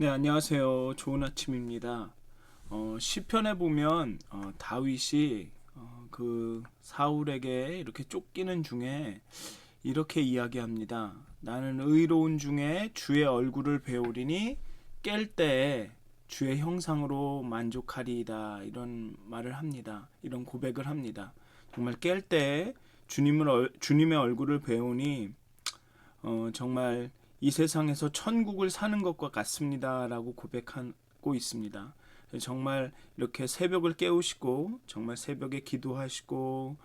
네, 안녕하세요. 좋은 아침입니다. 시편에 보면 다윗이 그 사울에게 이렇게 쫓기는 중에 이렇게 이야기합니다. 나는 의로운 중에 주의 얼굴을 배우리니 깰 때에 주의 형상으로 만족하리이다. 이런 말을 합니다. 이런 고백을 합니다. 정말 깰 때에 주님의 얼굴을 배우니 정말 이 세상에서 천국을 사는 것과 같습니다라고 고백하고 있습니다. 정말 이렇게 새벽을 깨우시고 정말 새벽에 기도하시고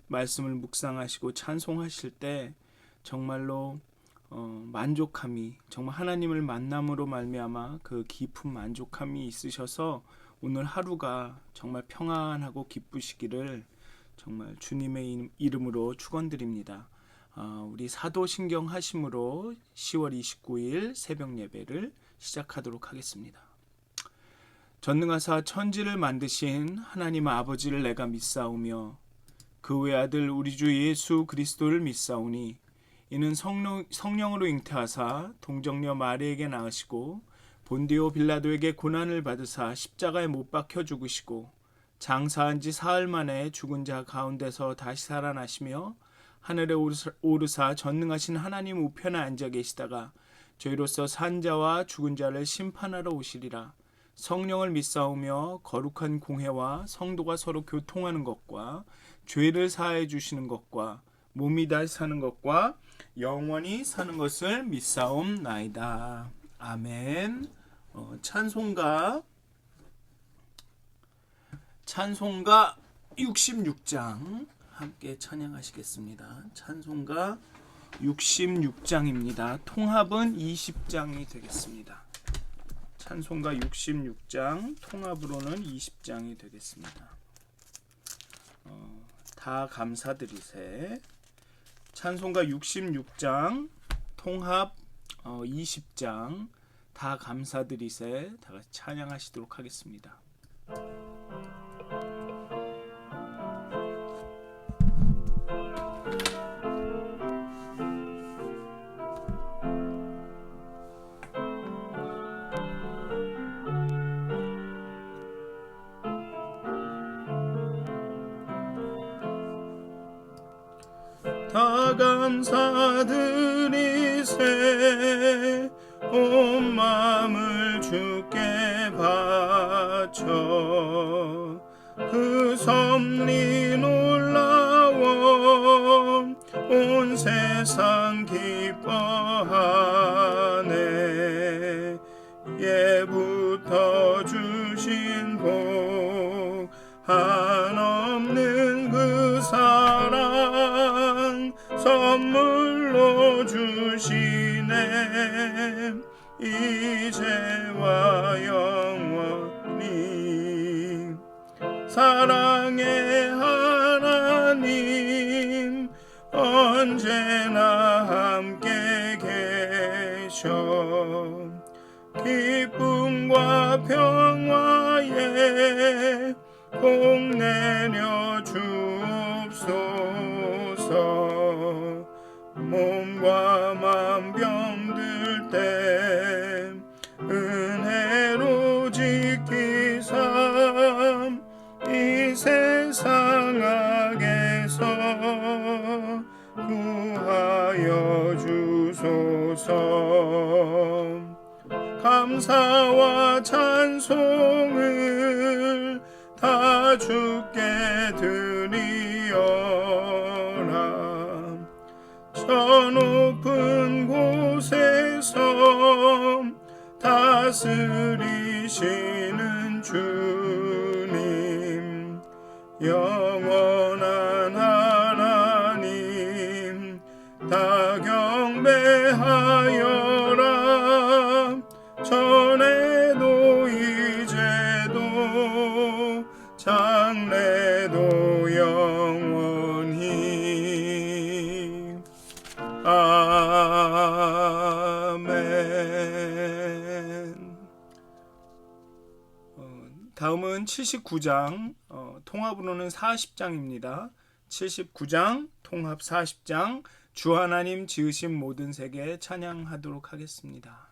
말씀을 묵상하시고 찬송하실 때 정말로 만족함이 정말 하나님을 만남으로 말미암아 그 깊은 만족함이 있으셔서 오늘 하루가 정말 평안하고 기쁘시기를 정말 주님의 이름으로 축원드립니다. 우리 사도신경 하심으로 10월 29일 새벽 예배를 시작하도록 하겠습니다. 전능하사 천지를 만드신 하나님 아버지를 내가 믿사오며 그 외아들 우리 주 예수 그리스도를 믿사오니 이는 성령으로 잉태하사 동정녀 마리에게 낳으시고 본디오 빌라도에게 고난을 받으사 십자가에 못 박혀 죽으시고 장사한 지 사흘 만에 죽은 자 가운데서 다시 살아나시며 하늘에 오르사 전능하신 하나님 우편에 앉아 계시다가 저희로서 산 자와 죽은 자를 심판하러 오시리라. 성령을 믿사오며 거룩한 공회와 성도가 서로 교통하는 것과 죄를 사하여 주시는 것과 몸이 다시 사는 것과 영원히 사는 것을 믿사옵나이다. 아멘. 찬송가 66장 함께 찬양하시겠습니다. 찬송가 66장입니다. 통합은 20장이 되겠습니다. 찬송가 66장, 통합으로는 20장이 되겠습니다. 다 감사드리세. 찬송가 66장, 통합 20장, 다 감사드리세. 다 같이 찬양하시도록 하겠습니다. 다 감사드리세 온 마음을 주께 바쳐 그 섭리 놀라워 온 세상 기뻐하네 예부터 주신 복 한없는 그 사랑 선물로 주시네 이제와 영원히 사랑의 하나님 언제나 함께 계셔 기쁨과 평화에 복 내려 주옵소서 몸과 맘 병들 때 은혜로 지키사 이 세상 악에서 구하여 주소서 감사와 찬송을 다 주께 드리어라 저 높은 곳에서 다스리시는 주님 영원한 하나님 다 경배하여라 전에도 이제도 장래도 영원히 아멘. 다음은 79장 통합으로는 40장입니다. 79장 통합 40장 주 하나님 지으신 모든 세계 찬양하도록 하겠습니다.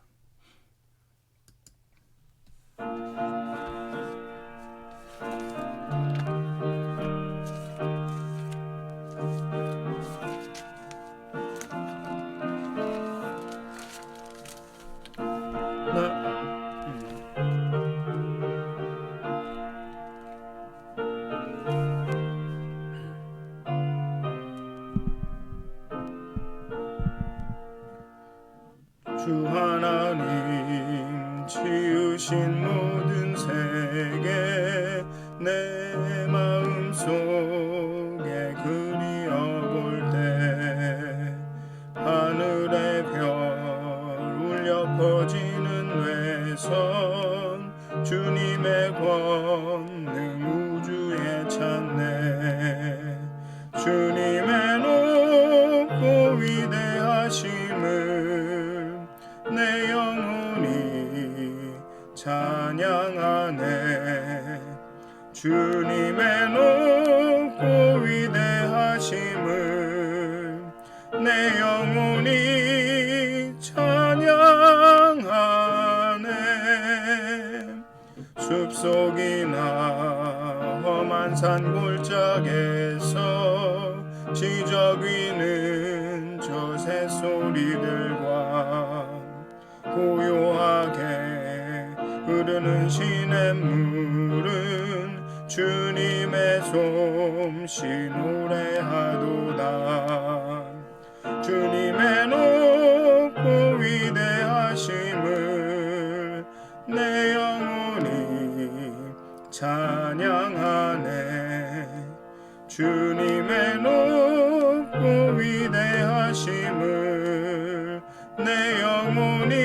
주 하나님 지으신 모든 세계 내 마음속에 그리어볼 때 하늘의 별 울려 퍼지는 외선 주님의 권능 우주에 찾네 주님의 높고 위대하심을 내 영혼이 찬양하네 주님의 높고 위대하심을 내 영혼이 찬양하네 숲속이나 험한 산 골짜기에서 지저귀는 저 새소리들과 고요하게 흐르는 시냇물은 주님의 솜씨 노래하도다 주님의 높고 위대하심을 내 영혼이 찬양하네 주님의 높고 위대하심을 내 영혼이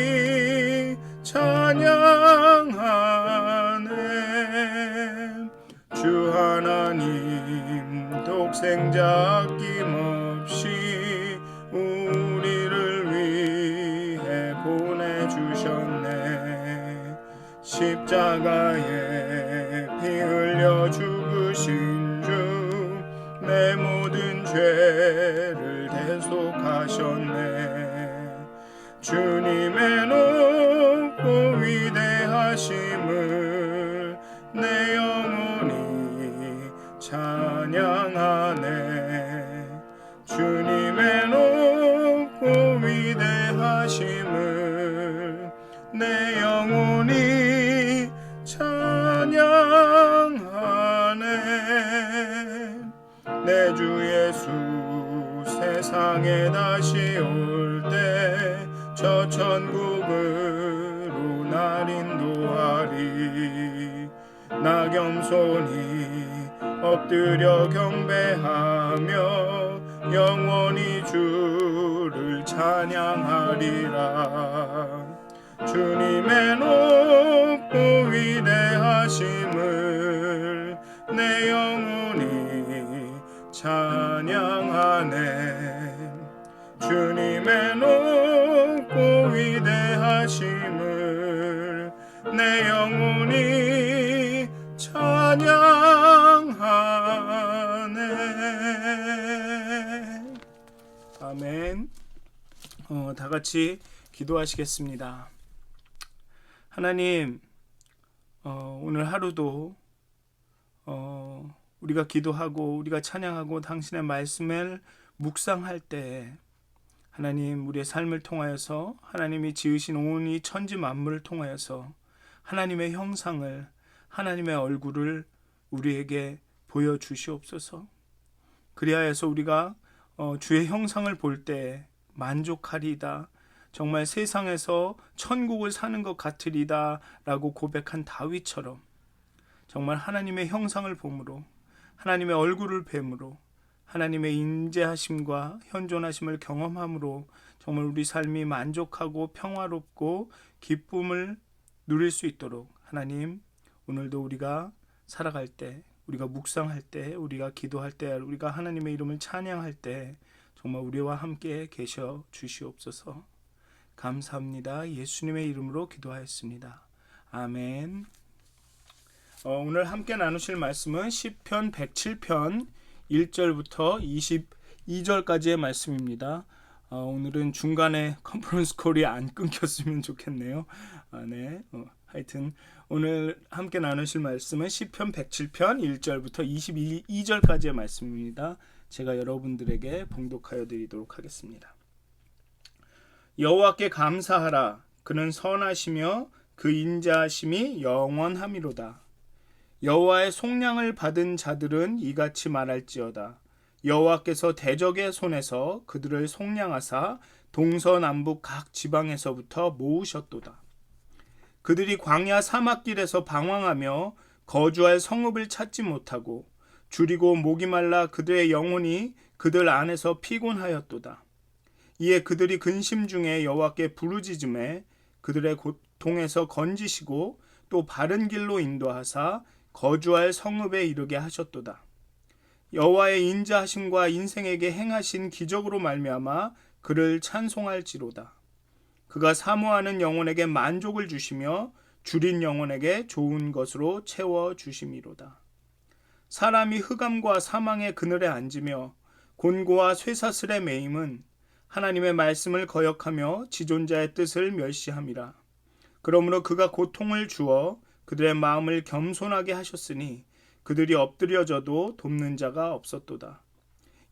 찬양하네 주 하나님 독생자 아낌없이 우리를 위해 보내주셨네 십자가에 피 흘려 죽으신 주 내 모든 죄를 대속하셨네 주님의 높고 위대하심을 내 영혼이 찬양하네 주님의 높고 위대하심을 내 영혼이 찬양하네 내 주 예수 세상에 다시 올 때 저 천국으로 날 인도하리 나 겸손히 엎드려 경배하며 영원히 주를 찬양하리라 주님의 높고 위대하심을 내 영혼이 찬양하네 주님의 높고 위대하심을 내 영혼이 찬양하네 아멘 다 같이 기도하시겠습니다 하나님 오늘 하루도 우리가 기도하고 우리가 찬양하고 당신의 말씀을 묵상할 때 하나님 우리의 삶을 통하여서 하나님이 지으신 온 이 천지 만물을 통하여서 하나님의 형상을 하나님의 얼굴을 우리에게 보여주시옵소서 그리하여서 우리가 주의 형상을 볼 때 만족하리이다 정말 세상에서 천국을 사는 것 같으리다 라고 고백한 다윗처럼 정말 하나님의 형상을 봄으로 하나님의 얼굴을 뵈므로 하나님의 인재하심과 현존하심을 경험함으로 정말 우리 삶이 만족하고 평화롭고 기쁨을 누릴 수 있도록 하나님 오늘도 우리가 살아갈 때 우리가 묵상할 때 우리가 기도할 때 우리가 하나님의 이름을 찬양할 때 정말 우리와 함께 계셔 주시옵소서 감사합니다. 예수님의 이름으로 기도하였습니다. 아멘. 오늘 함께 나누실 말씀은 시편 107편 1절부터 22절까지의 말씀입니다. 오늘은 중간에 컨퍼런스 콜이 안 끊겼으면 좋겠네요. 네. 하여튼 오늘 함께 나누실 말씀은 시편 107편 1절부터 22절까지의 말씀입니다. 제가 여러분들에게 봉독하여 드리도록 하겠습니다. 여호와께 감사하라. 그는 선하시며 그 인자하심이 영원함이로다. 여호와의 속량을 받은 자들은 이같이 말할지어다. 여호와께서 대적의 손에서 그들을 속량하사 동서남북 각 지방에서부터 모으셨도다. 그들이 광야 사막길에서 방황하며 거주할 성읍을 찾지 못하고 줄이고 목이 말라 그들의 영혼이 그들 안에서 피곤하였도다. 이에 그들이 근심 중에 여호와께 부르짖음에 그들의 고통에서 건지시고 또 바른 길로 인도하사 거주할 성읍에 이르게 하셨도다. 여호와의 인자하심과 인생에게 행하신 기적으로 말미암아 그를 찬송할지로다. 그가 사모하는 영혼에게 만족을 주시며 줄인 영혼에게 좋은 것으로 채워 주심이로다. 사람이 흑암과 사망의 그늘에 앉으며 곤고와 쇠사슬에 매임은 하나님의 말씀을 거역하며 지존자의 뜻을 멸시함이라. 그러므로 그가 고통을 주어 그들의 마음을 겸손하게 하셨으니 그들이 엎드려져도 돕는 자가 없었도다.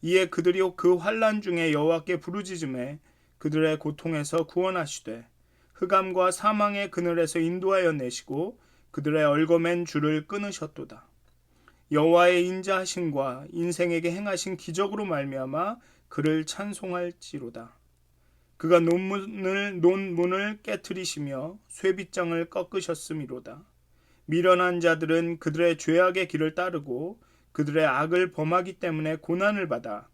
이에 그들이 그 환난 중에 여호와께 부르짖음에 그들의 고통에서 구원하시되 흑암과 사망의 그늘에서 인도하여 내시고 그들의 얼거맨 줄을 끊으셨도다. 여호와의 인자하심과 인생에게 행하신 기적으로 말미암아 그를 찬송할지로다. 그가 논문을 깨트리시며 쇠빗장을 꺾으셨음이로다. 미련한 자들은 그들의 죄악의 길을 따르고 그들의 악을 범하기 때문에 고난을 받아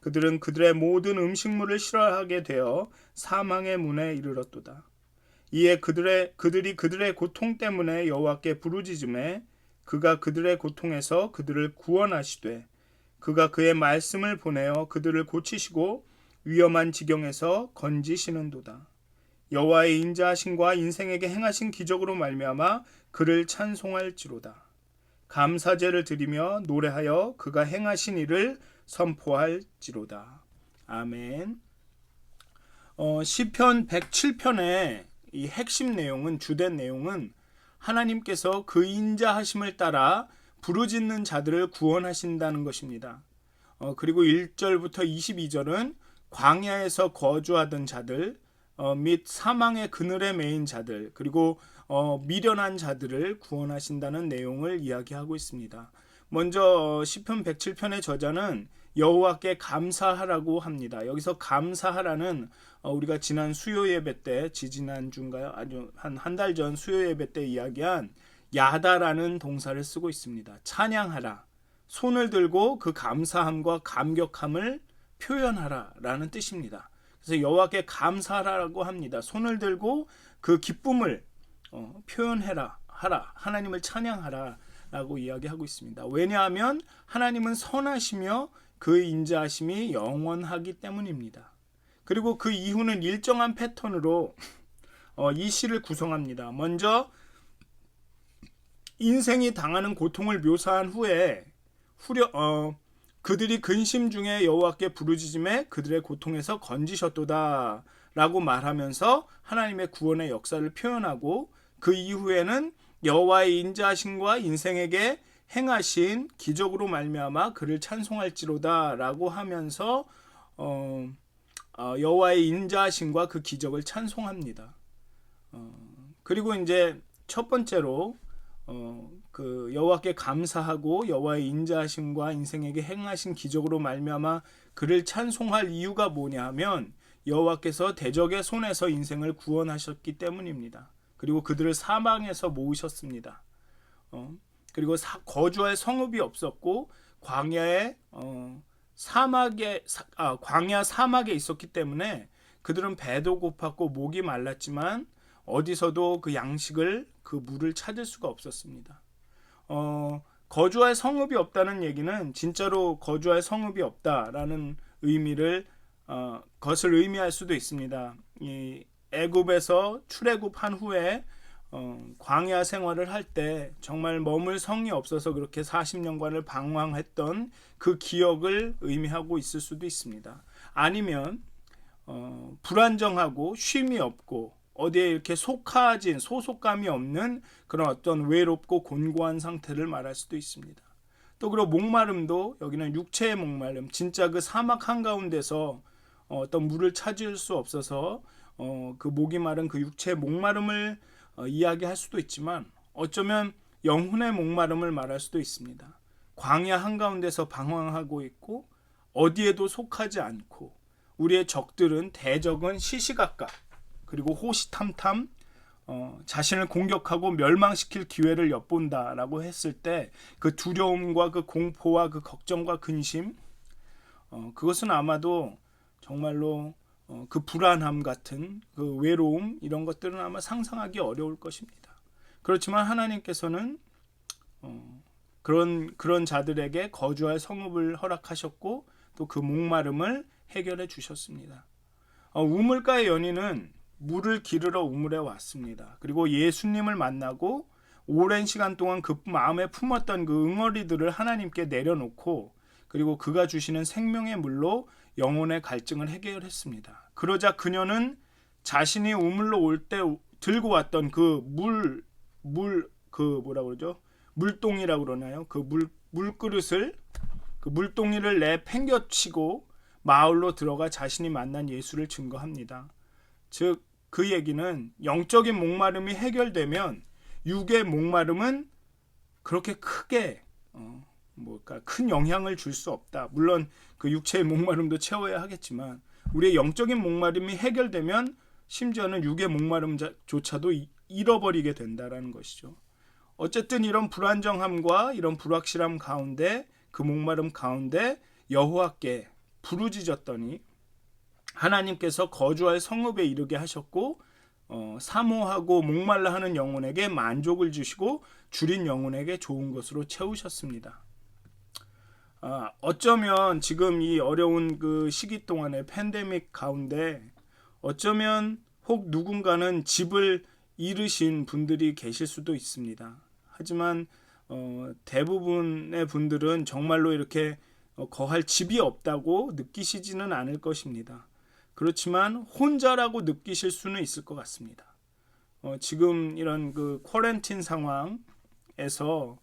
그들은 그들의 모든 음식물을 싫어하게 되어 사망의 문에 이르렀도다. 이에 그들이 그들의 고통 때문에 여호와께 부르짖음에 그가 그들의 고통에서 그들을 구원하시되 그가 그의 말씀을 보내어 그들을 고치시고 위험한 지경에서 건지시는도다. 여호와의 인자하심과 인생에게 행하신 기적으로 말미암아 그를 찬송할지로다. 감사제를 드리며 노래하여 그가 행하신 일을 선포할지로다. 아멘. 시편 107편의 이 핵심 내용은, 주된 내용은 하나님께서 그 인자하심을 따라 부르짖는 자들을 구원하신다는 것입니다. 그리고 1절부터 22절은 광야에서 거주하던 자들 및 사망의 그늘에 매인 자들, 그리고 미련한 자들을 구원하신다는 내용을 이야기하고 있습니다. 먼저 시편 107편의 저자는 여호와께 감사하라고 합니다. 여기서 감사하라는 우리가 지난 수요 예배 때, 지지난주인가요? 아주 한 달 전 수요 예배 때 이야기한 야다라는 동사를 쓰고 있습니다. 찬양하라, 손을 들고 그 감사함과 감격함을 표현하라 라는 뜻입니다. 그래서 여호와께 감사하라고 합니다. 손을 들고 그 기쁨을 표현해라, 하라, 하나님을 찬양하라 라고 이야기하고 있습니다. 왜냐하면 하나님은 선하시며 그 인자하심이 영원하기 때문입니다. 그리고 그 이후는 일정한 패턴으로 이 시를 구성합니다. 먼저 인생이 당하는 고통을 묘사한 후에 그들이 근심 중에 여호와께 부르짖음에 그들의 고통에서 건지셨도다 라고 말하면서 하나님의 구원의 역사를 표현하고, 그 이후에는 여호와의 인자하심과 인생에게 행하신 기적으로 말미암아 그를 찬송할지로다 라고 하면서 여호와의 인자하심과 그 기적을 찬송합니다. 그리고 이제 첫 번째로 그 여호와께 감사하고 여호와의 인자하심과 인생에게 행하신 기적으로 말미암아 그를 찬송할 이유가 뭐냐 하면 여호와께서 대적의 손에서 인생을 구원하셨기 때문입니다. 그리고 그들을 사망에서 모으셨습니다. 그리고 거주할 성읍이 없었고 광야 사막에 있었기 때문에 그들은 배도 고팠고 목이 말랐지만 어디서도 그 양식을, 그 물을 찾을 수가 없었습니다. 거주할 성읍이 없다는 얘기는 진짜로 거주할 성읍이 없다라는 것을 의미할 수도 있습니다. 이 애굽에서 출애굽한 후에 광야 생활을 할 때 정말 머물 성이 없어서 그렇게 40년간을 방황했던 그 기억을 의미하고 있을 수도 있습니다. 아니면 불안정하고 쉼이 없고 어디에 이렇게 소속감이 없는 그런 어떤 외롭고 곤고한 상태를 말할 수도 있습니다. 또 그리고 목마름도, 여기는 육체의 목마름, 진짜 그 사막 한가운데서 어떤 물을 찾을 수 없어서 그 목이 마른 그 육체의 목마름을 이야기할 수도 있지만, 어쩌면 영혼의 목마름을 말할 수도 있습니다. 광야 한가운데서 방황하고 있고 어디에도 속하지 않고 우리의 적들은 대적은 시시각각 그리고 호시탐탐 자신을 공격하고 멸망시킬 기회를 엿본다라고 했을 때 그 두려움과 그 공포와 그 걱정과 근심 그것은 아마도 정말로 그 불안함 같은 그 외로움 이런 것들은 아마 상상하기 어려울 것입니다. 그렇지만 하나님께서는 그런 자들에게 거주할 성읍을 허락하셨고 또 그 목마름을 해결해 주셨습니다. 우물가의 연인은 물을 기르러 우물에 왔습니다. 그리고 예수님을 만나고 오랜 시간 동안 그 마음에 품었던 그 응어리들을 하나님께 내려놓고 그리고 그가 주시는 생명의 물로 영혼의 갈증을 해결했습니다. 그러자 그녀는 자신이 우물로 올 때 들고 왔던 그 뭐라 그러죠? 물동이라고 그러나요? 그 물그릇을 그 물동이를 내팽겨치고 마을로 들어가 자신이 만난 예수를 증거합니다. 즉 그 얘기는 영적인 목마름이 해결되면 육의 목마름은 그렇게 크게 큰 영향을 줄 수 없다. 물론 그 육체의 목마름도 채워야 하겠지만 우리의 영적인 목마름이 해결되면 심지어는 육의 목마름조차도 잃어버리게 된다라는 것이죠. 어쨌든 이런 불안정함과 이런 불확실함 가운데 그 목마름 가운데 여호와께 부르짖었더니 하나님께서 거주할 성읍에 이르게 하셨고 사모하고 목말라 하는 영혼에게 만족을 주시고 줄인 영혼에게 좋은 것으로 채우셨습니다. 어쩌면 지금 이 어려운 그 시기 동안의 팬데믹 가운데 어쩌면 혹 누군가는 집을 잃으신 분들이 계실 수도 있습니다. 하지만 대부분의 분들은 정말로 이렇게 거할 집이 없다고 느끼시지는 않을 것입니다. 그렇지만 혼자라고 느끼실 수는 있을 것 같습니다. 지금 이런 그 쿼런틴 상황에서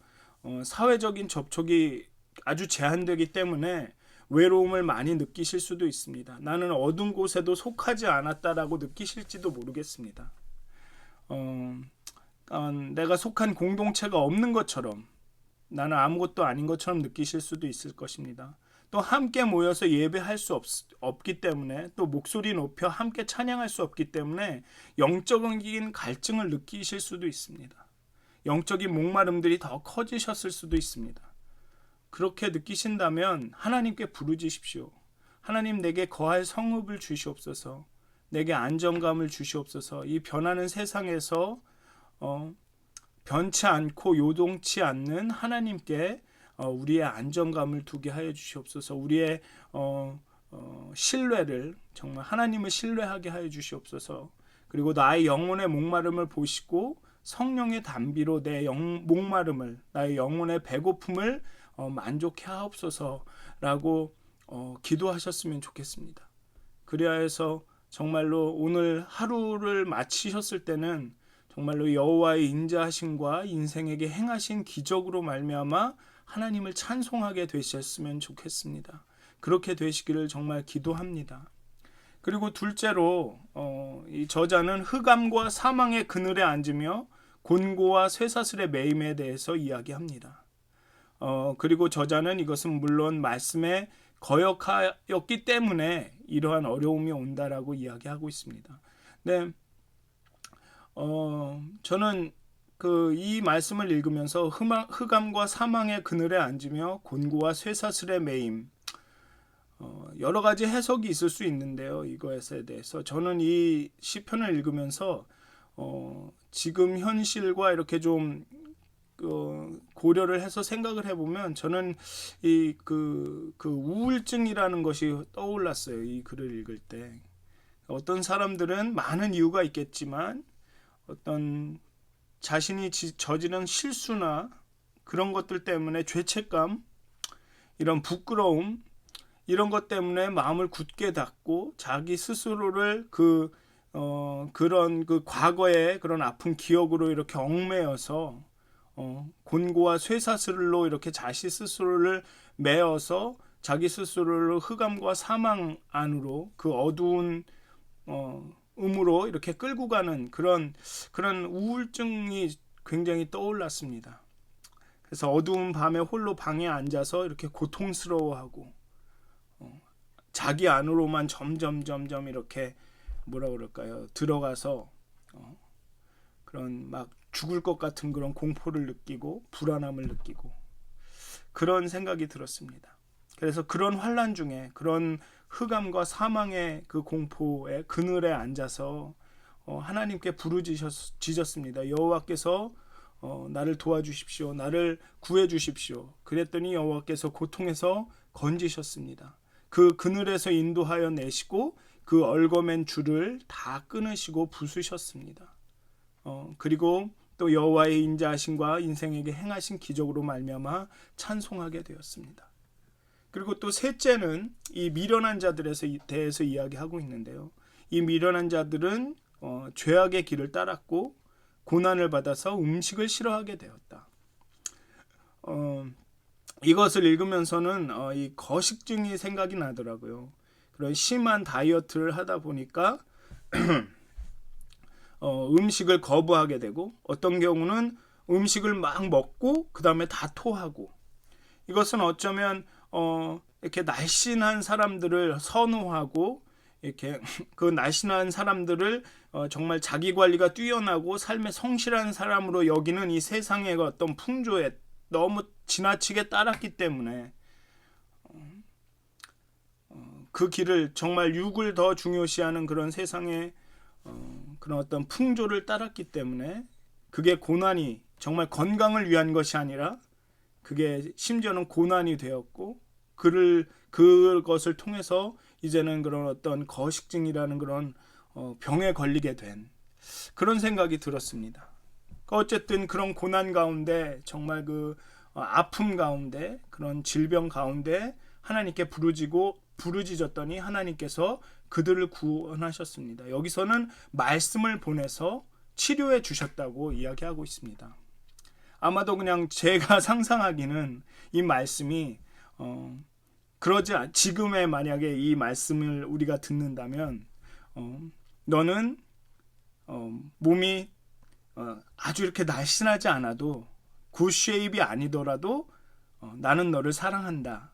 사회적인 접촉이 아주 제한되기 때문에 외로움을 많이 느끼실 수도 있습니다. 나는 어두운 곳에도 속하지 않았다라고 느끼실지도 모르겠습니다. 내가 속한 공동체가 없는 것처럼 나는 아무것도 아닌 것처럼 느끼실 수도 있을 것입니다. 또 함께 모여서 예배할 수 없기 때문에 또 목소리 높여 함께 찬양할 수 없기 때문에 영적인 갈증을 느끼실 수도 있습니다. 영적인 목마름들이 더 커지셨을 수도 있습니다. 그렇게 느끼신다면 하나님께 부르짖으십시오. 하나님 내게 거할 성읍을 주시옵소서. 내게 안정감을 주시옵소서. 이 변하는 세상에서 변치 않고 요동치 않는 하나님께 우리의 안정감을 두게 하여 주시옵소서. 우리의 신뢰를 정말 하나님을 신뢰하게 하여 주시옵소서. 그리고 나의 영혼의 목마름을 보시고 성령의 단비로 내 목마름을 나의 영혼의 배고픔을 만족해 하옵소서라고 기도하셨으면 좋겠습니다. 그래야 해서 정말로 오늘 하루를 마치셨을 때는 정말로 여호와의 인자하심과 인생에게 행하신 기적으로 말미암아 하나님을 찬송하게 되셨으면 좋겠습니다. 그렇게 되시기를 정말 기도합니다. 그리고 둘째로 이 저자는 흑암과 사망의 그늘에 앉으며 곤고와 쇠사슬의 매임에 대해서 이야기합니다. 그리고 저자는 이것은 물론 말씀에 거역하였기 때문에 이러한 어려움이 온다라고 이야기하고 있습니다. 네, 저는 이 말씀을 읽으면서 흑암과 사망의 그늘에 앉으며 곤고와 쇠사슬의 매임 여러 가지 해석이 있을 수 있는데요. 이것에 대해서 저는 이 시편을 읽으면서 지금 현실과 이렇게 좀 고려를 해서 생각을 해보면 저는 그 우울증이라는 것이 떠올랐어요. 이 글을 읽을 때 어떤 사람들은 많은 이유가 있겠지만 어떤 자신이 저지른 실수나 그런 것들 때문에 죄책감, 이런 부끄러움 이런 것 때문에 마음을 굳게 닫고 자기 스스로를 그런 그 과거의 그런 아픈 기억으로 이렇게 얽매여서 곤고와 쇠사슬로 이렇게 자기 스스로를 매어서 자기 스스로를 흑암과 사망 안으로 그 어두운 음으로 이렇게 끌고 가는 그런 우울증이 굉장히 떠올랐습니다. 그래서 어두운 밤에 홀로 방에 앉아서 이렇게 고통스러워하고 자기 안으로만 점점 이렇게 뭐라 그럴까요? 들어가서 그런 막 죽을 것 같은 그런 공포를 느끼고 불안함을 느끼고 그런 생각이 들었습니다. 그래서 그런 환난 중에 그런 흑암과 사망의 그 공포의 그늘에 앉아서 하나님께 부르짖었습니다. 여호와께서 나를 도와주십시오. 나를 구해주십시오. 그랬더니 여호와께서 고통에서 건지셨습니다. 그 그늘에서 인도하여 내시고 그 얽어맨 줄을 다 끊으시고 부수셨습니다. 그리고 또 여호와의 인자하심과 인생에게 행하신 기적으로 말미암아 찬송하게 되었습니다. 그리고 또 셋째는 이 미련한 자들에 대해서 이야기하고 있는데요. 이 미련한 자들은 죄악의 길을 따랐고 고난을 받아서 음식을 싫어하게 되었다. 이것을 읽으면서는 이 거식증이 생각이 나더라고요. 그런 심한 다이어트를 하다 보니까 음식을 거부하게 되고 어떤 경우는 음식을 막 먹고 그 다음에 다 토하고 이것은 어쩌면 이렇게 날씬한 사람들을 선호하고 이렇게 그 날씬한 사람들을 정말 자기 관리가 뛰어나고 삶에 성실한 사람으로 여기는 이 세상의 어떤 풍조에 너무 지나치게 따랐기 때문에 그 길을 정말 육을 더 중요시하는 그런 세상의 그런 어떤 풍조를 따랐기 때문에 그게 고난이 정말 건강을 위한 것이 아니라 그게 심지어는 고난이 되었고 그것을 통해서 이제는 그런 어떤 거식증이라는 그런 병에 걸리게 된 그런 생각이 들었습니다. 어쨌든 그런 고난 가운데 정말 그 아픔 가운데 그런 질병 가운데 하나님께 부르짖었더니 하나님께서 그들을 구원하셨습니다. 여기서는 말씀을 보내서 치료해 주셨다고 이야기하고 있습니다. 아마도 그냥 제가 상상하기는 이 말씀이 지금의 만약에 이 말씀을 우리가 듣는다면 너는 몸이 아주 이렇게 날씬하지 않아도 굿쉐입이 아니더라도 나는 너를 사랑한다.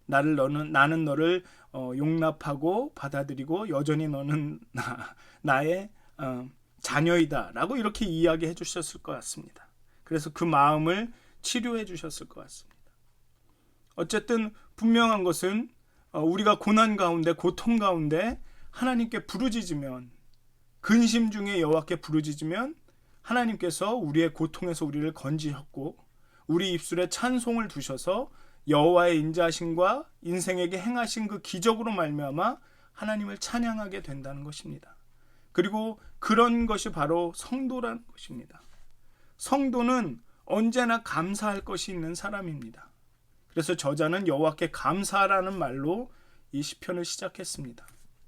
나는 너를 용납하고 받아들이고 여전히 너는 나의 자녀이다 라고 이렇게 이야기해 주셨을 것 같습니다. 그래서 그 마음을 치료해 주셨을 것 같습니다. 어쨌든 분명한 것은 우리가 고난 가운데 고통 가운데 하나님께 부르짖으면 근심 중에 여호와께 부르짖으면 하나님께서 우리의 고통에서 우리를 건지셨고 우리 입술에 찬송을 두셔서 여호와의 인자하심과 인생에게 행하신 그 기적으로 말미암아 하나님을 찬양하게 된다는 것입니다. 그리고 그런 것이 바로 성도라는 것입니다. 성도는 언제나 감사할 것이 있는 사람입니다. 그래서 저자는 여호와께 감사하라는 말로 이 시편을 시작했습니다.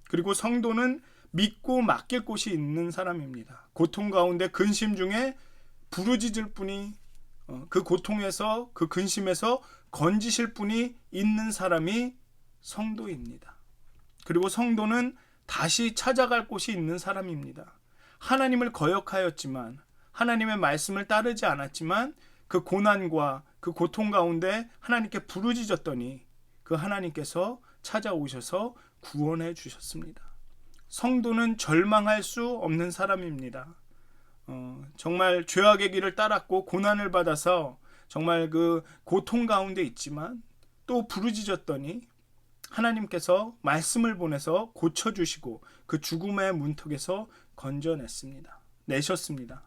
그리고 성도는 믿고 맡길 곳이 있는 사람입니다. 고통 가운데 근심 중에 부르짖을 분이 그 고통에서 그 근심에서 건지실 분이 있는 사람이 성도입니다. 그리고 성도는 다시 찾아갈 곳이 있는 사람입니다. 하나님을 거역하였지만 하나님의 말씀을 따르지 않았지만 그 고난과 그 고통 가운데 하나님께 부르짖었더니 그 하나님께서 찾아오셔서 구원해 주셨습니다. 성도는 절망할 수 없는 사람입니다. 정말 죄악의 길을 따랐고 고난을 받아서 정말 그 고통 가운데 있지만 또 부르짖었더니 하나님께서 말씀을 보내서 고쳐주시고 그 죽음의 문턱에서 내셨습니다.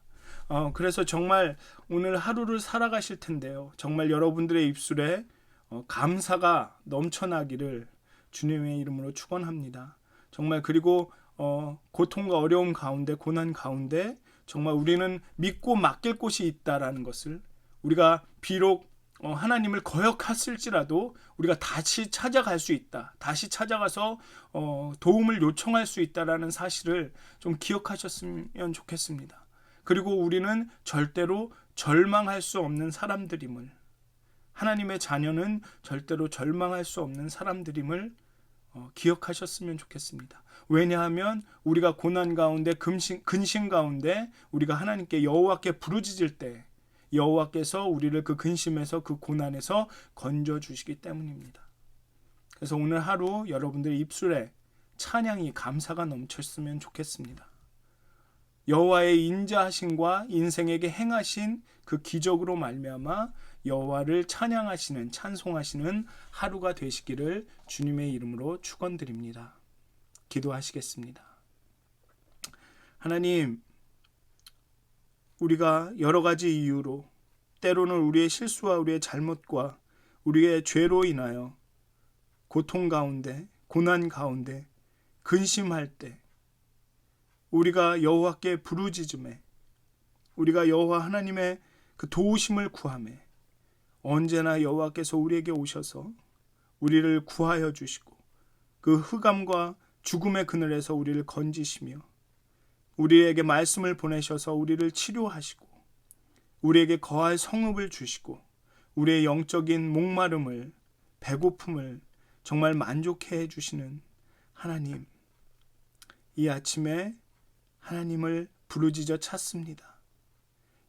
그래서 정말 오늘 하루를 살아가실 텐데요. 정말 여러분들의 입술에 감사가 넘쳐나기를 주님의 이름으로 축원합니다. 정말 그리고 고통과 어려움 가운데 고난 가운데 정말 우리는 믿고 맡길 곳이 있다라는 것을 우리가 비록 하나님을 거역했을지라도 우리가 다시 찾아갈 수 있다. 다시 찾아가서 도움을 요청할 수 있다라는 사실을 좀 기억하셨으면 좋겠습니다. 그리고 우리는 절대로 절망할 수 없는 사람들임을 하나님의 자녀는 절대로 절망할 수 없는 사람들임을 기억하셨으면 좋겠습니다. 왜냐하면 우리가 고난 가운데 근심 가운데 우리가 하나님께 여호와께 부르짖을 때 여호와께서 우리를 그 근심에서 그 고난에서 건져주시기 때문입니다. 그래서 오늘 하루 여러분들 입술에 찬양이 감사가 넘쳤으면 좋겠습니다. 여호와의 인자하심과 인생에게 행하신 그 기적으로 말미암아 여호와를 찬양하시는 찬송하시는 하루가 되시기를 주님의 이름으로 축원드립니다. 기도하시겠습니다. 하나님, 우리가 여러 가지 이유로 때로는 우리의 실수와 우리의 잘못과 우리의 죄로 인하여 고통 가운데, 고난 가운데, 근심할 때 우리가 여호와께 부르짖음에 우리가 여호와 하나님의 그 도우심을 구하매 언제나 여호와께서 우리에게 오셔서 우리를 구하여 주시고 그 흑암과 죽음의 그늘에서 우리를 건지시며 우리에게 말씀을 보내셔서 우리를 치료하시고 우리에게 거할 성읍을 주시고 우리의 영적인 목마름을 배고픔을 정말 만족해 해주시는 하나님, 이 아침에 하나님을 부르짖어 찾습니다.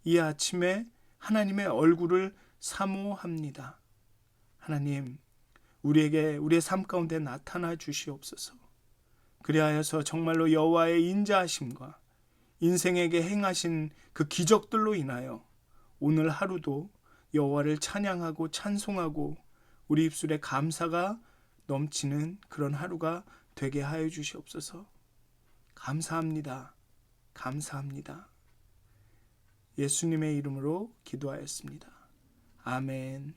이 아침에 하나님의 얼굴을 사모합니다. 하나님, 우리에게 우리의 삶 가운데 나타나 주시옵소서. 그리하여서 정말로 여호와의 인자하심과 인생에게 행하신 그 기적들로 인하여 오늘 하루도 여호와를 찬양하고 찬송하고 우리 입술에 감사가 넘치는 그런 하루가 되게 하여 주시옵소서. 감사합니다. 감사합니다. 예수님의 이름으로 기도하였습니다. 아멘.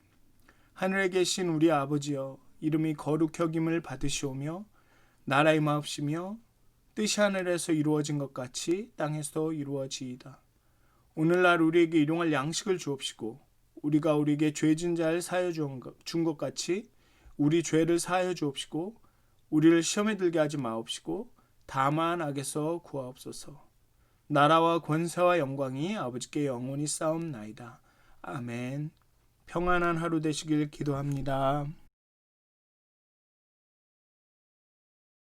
하늘에 계신 우리 아버지여, 이름이 거룩히 여김을 받으시오며 나라의 마옵시며 뜻이 하늘에서 이루어진 것 같이 땅에서 이루어지이다. 오늘날 우리에게 일용할 양식을 주옵시고 우리가 우리에게 죄진 자를 사하여 준 것 같이 우리 죄를 사하여 주옵시고 우리를 시험에 들게 하지 마옵시고 다만 악에서 구하옵소서. 나라와 권세와 영광이 아버지께 영원히 쌓옵나이다. 아멘. 평안한 하루 되시길 기도합니다.